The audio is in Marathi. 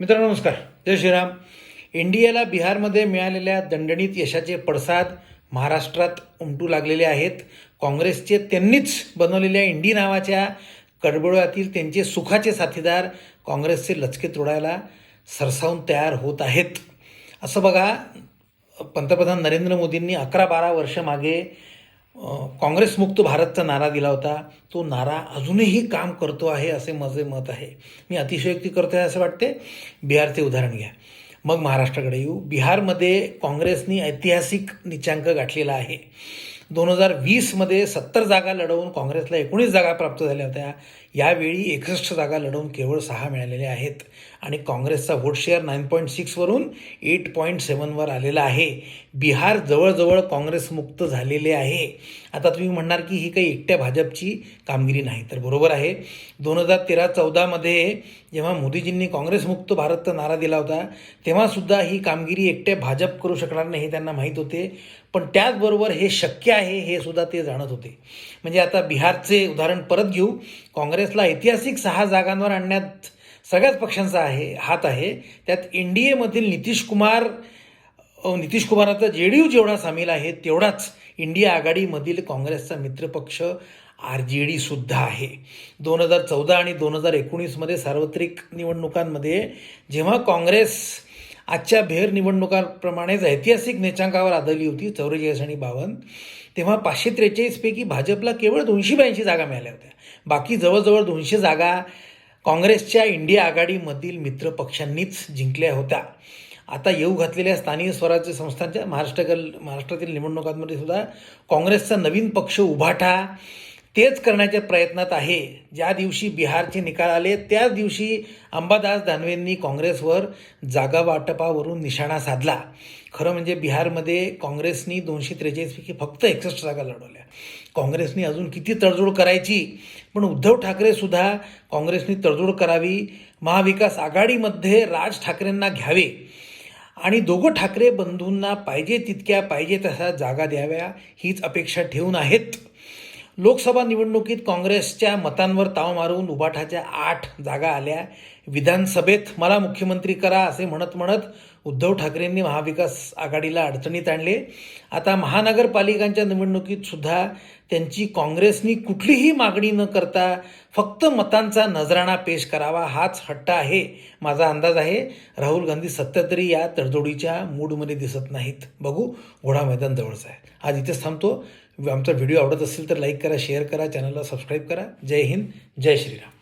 मित्रांनो नमस्कार, जय श्रीराम. एनडीएला बिहारमध्ये मिळालेल्या दणदणीत यशाचे पडसाद महाराष्ट्रात उमटू लागलेले आहेत. काँग्रेसचे त्यांनीच बनवलेल्या इंडी नावाच्या कडबोळ्यातील त्यांचे सुखाचे साथीदार काँग्रेसचे लचके तोडायला सरसावून तयार होत आहेत. असं बघा, पंतप्रधान नरेंद्र मोदींनी 11-12 वर्ष मागे काँग्रेसमुक्त भारतचा नारा दिला होता. तो नारा अजूनही काम करतो आहे असे माझे मत आहे. मी अतिशयोक्ती करतो आहे असं वाटते. बिहारचे उदाहरण घ्या, मग महाराष्ट्राकडे येऊ. बिहारमध्ये काँग्रेसनी ऐतिहासिक नीचांक गाठलेला आहे. 2020मध्ये 70 जागा लढवून काँग्रेसला 19 जागा प्राप्त झाल्या होत्या. यावेळी 61 जागा लढवून केवळ 6 मिळालेल्या आहेत आणि काँग्रेसचा व्होट शेअर 9.6 वरून 8.7 वर आलेला आहे. बिहार जवळजवळ काँग्रेसमुक्त झालेले आहे. आता तुम्ही म्हणणार की ही काही एकट्या भाजपची कामगिरी नाही, तर बरोबर आहे. 2013-14मध्ये जेव्हा मोदीजींनी काँग्रेसमुक्त भारतचा नारा दिला होता तेव्हासुद्धा ही कामगिरी एकट्या भाजप करू शकणार नाही हे त्यांना माहीत होते. पण त्याचबरोबर हे शक्य आहे हे सुद्धा ते जाणत होते. म्हणजे आता बिहारचे उदाहरण परत घेऊ. काँग्रेसला ऐतिहासिक 6 जागांवर आणण्यात सगळ्याच पक्षांचा हात आहे. त्यात एनडीएमधील नितीश कुमाराचा जेडीयू जेवढा सामील आहे तेवढाच इंडिया आघाडीमधील काँग्रेसचा मित्रपक्ष आरजेडी सुद्धा आहे. 2014 आणि 2019मध्ये सार्वत्रिक निवडणुकांमध्ये जेव्हा काँग्रेस आजच्या बिहार निवडणुकांप्रमाणेच ऐतिहासिक निचांकावर आदळली होती 44 आणि 52, तेव्हा 543 पैकी भाजपला केवळ 282 जागा मिळाल्या होत्या. बाकी जवळजवळ 200 जागा काँग्रेसच्या इंडिया आघाडीमधील मित्रपक्षांनीच जिंकल्या होत्या. आता येऊ घातलेल्या स्थानिक स्वराज्य संस्थांच्या महाराष्ट्रातील निवडणुकांमध्ये सुद्धा काँग्रेसचा नवीन पक्ष उभाटा तेच करण्याच्या प्रयत्नात आहे. ज्या दिवशी बिहारचे निकाल आले त्याच दिवशी अंबादास दानवेंनी काँग्रेसवर जागा वाटपावरून निशाणा साधला. खरं म्हणजे बिहारमध्ये काँग्रेसनी 243 पैकी फक्त 61 जागा लढवल्या. काँग्रेसनी अजून किती तडजोड करायची, पण उद्धव ठाकरे सुद्धा काँग्रेसनी तडजोड करावी, महाविकास आघाडीमध्ये राज ठाकरेंना घ्यावे आणि दोघं ठाकरे बंधूंना पाहिजे तशा जागा द्याव्या हीच अपेक्षा ठेवून आहेत. लोकसभा निवडणुकीत काँग्रेसच्या मतांवर ताव मारून उभाठाच्या 8 जागा आल्या. विधानसभेत मला मुख्यमंत्री करा असे म्हणत उद्धव ठाकरेंनी महाविकास आघाडीला अडचणीत आणले. आता महानगरपालिकांच्या निवडणुकीत सुद्धा त्यांची काँग्रेसनी कुठलीही मागणी न करता फक्त मतांचा नजराणा पेश करावा हाच हट्ट आहे. माझा अंदाज आहे राहुल गांधी सध्या तरी या तडजोडीच्या मूडमध्ये दिसत नाहीत. बघू, घोडा मैदान जवळचा आहे. आज इथेच थांबतो. आमचा व्हिडिओ आवडत असेल तर लाईक करा, शेअर करा, चॅनलला सबस्क्राईब करा. जय हिंद, जय श्रीराम.